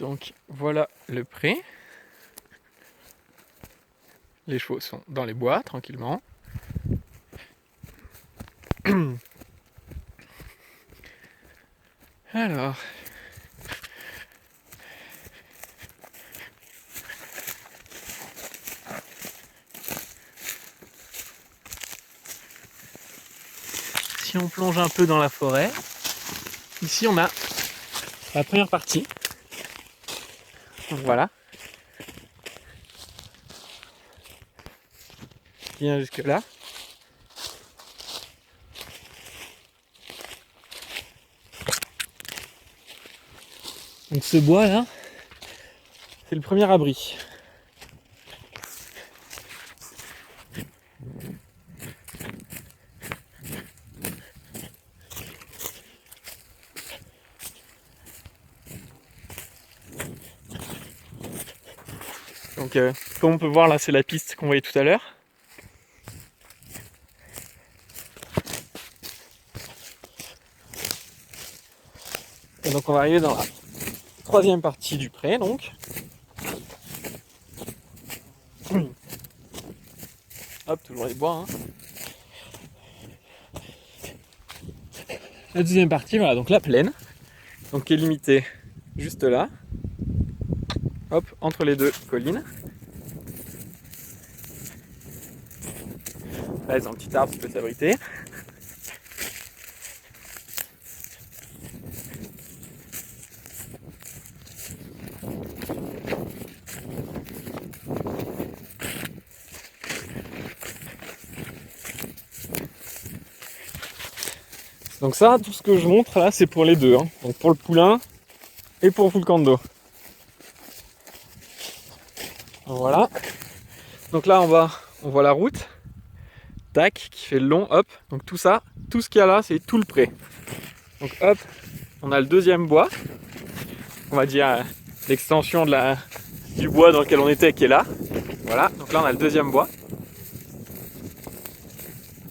Donc voilà le pré. Les chevaux sont dans les bois tranquillement. Alors, si on plonge un peu dans la forêt, ici on a la première partie. Donc voilà. Qui vient jusque là. Donc ce bois là, c'est le premier abri. Donc comme on peut voir là, c'est la piste qu'on voyait tout à l'heure. Et donc on va arriver dans la troisième partie du pré donc. Hop, toujours les bois. Hein. La deuxième partie, voilà, donc la plaine, donc qui est limitée juste là. Hop, entre les deux collines. Là, ils ont un petit arbre qui peut s'abriter. Donc ça, tout ce que je montre là, c'est pour les deux. Hein. Donc pour le poulain et pour Fulcando. Voilà. Donc là en bas, on voit la route. Tac, qui fait le long, hop. Donc tout ça, tout ce qu'il y a là, c'est tout le pré. Donc hop, on a le deuxième bois. On va dire l'extension du bois dans lequel on était qui est là. Voilà, donc là on a le deuxième bois.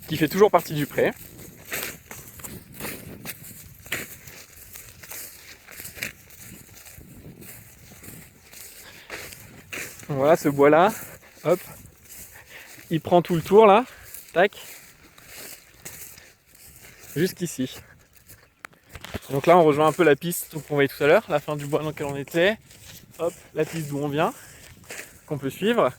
Qui fait toujours partie du pré. Voilà ce bois là, hop, il prend tout le tour là, tac, jusqu'ici. Donc là on rejoint un peu la piste qu'on voyait tout à l'heure, la fin du bois dans lequel on était, hop, la piste d'où on vient, qu'on peut suivre.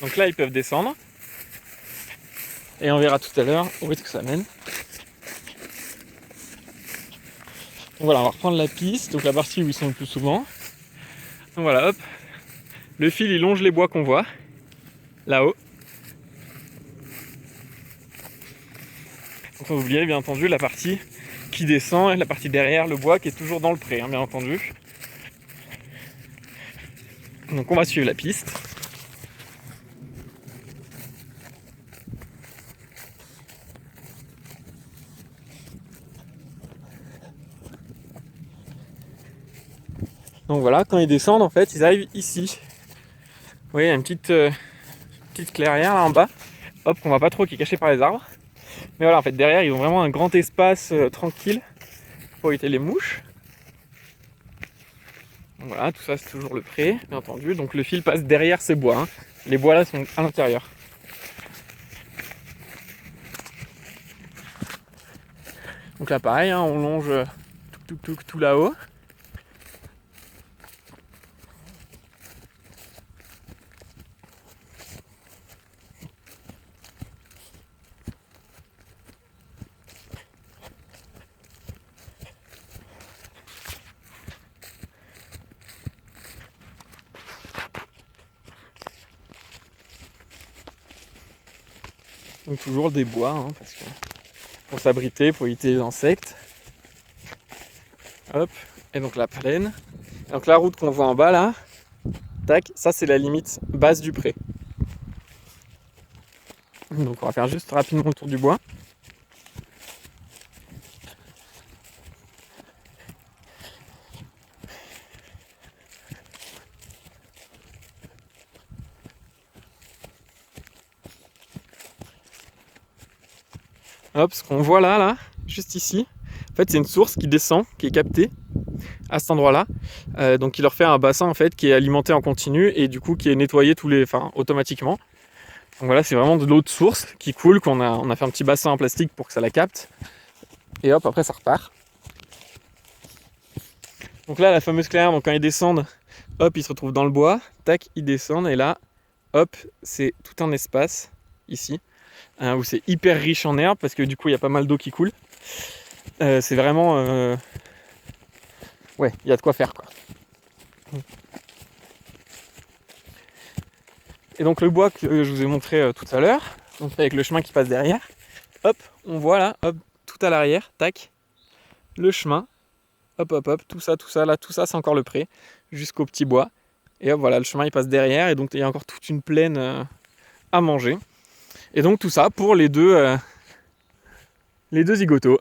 Donc là ils peuvent descendre. Et on verra tout à l'heure où est-ce que ça mène. Donc voilà, on va reprendre la piste, donc la partie où ils sont le plus souvent. Donc voilà, hop. Le fil il longe les bois qu'on voit, là-haut. Donc sans oublier bien entendu la partie qui descend et la partie derrière le bois qui est toujours dans le pré, hein, bien entendu. Donc on va suivre la piste. Donc voilà, quand ils descendent, en fait, ils arrivent ici. Vous voyez, il y a une petite clairière là en bas. Hop, qu'on voit pas trop, qui est cachée par les arbres. Mais voilà, en fait, derrière, ils ont vraiment un grand espace tranquille pour éviter les mouches. Donc voilà, tout ça, c'est toujours le pré, bien entendu. Donc le fil passe derrière ces bois. Hein. Les bois là sont à l'intérieur. Donc là, pareil, hein, on longe tout là-haut. Donc toujours des bois, hein, parce que pour s'abriter, pour éviter les insectes. Hop, et donc la plaine. Et donc la route qu'on voit en bas là, tac, ça c'est la limite basse du pré. Donc on va faire juste rapidement le tour du bois. Hop, ce qu'on voit là, juste ici, en fait c'est une source qui descend, qui est captée à cet endroit-là. Donc il leur fait un bassin en fait qui est alimenté en continu et du coup qui est nettoyé automatiquement. Donc voilà, c'est vraiment de l'eau de source qui coule, on a fait un petit bassin en plastique pour que ça la capte. Et hop, après ça repart. Donc là, la fameuse clairière, donc quand ils descendent, hop, ils se retrouvent dans le bois, tac, ils descendent, et là, hop, c'est tout un espace, ici, où c'est hyper riche en herbe, parce que du coup, il y a pas mal d'eau qui coule. C'est vraiment... Ouais, il y a de quoi faire, quoi. Et donc le bois que je vous ai montré tout à l'heure, donc avec le chemin qui passe derrière, hop, on voit là, hop, tout à l'arrière, tac, le chemin, hop, hop, hop, tout ça, là, tout ça, c'est encore le pré, jusqu'au petit bois. Et hop, voilà, le chemin il passe derrière, et donc il y a encore toute une plaine à manger. Et donc tout ça pour les deux zigotos.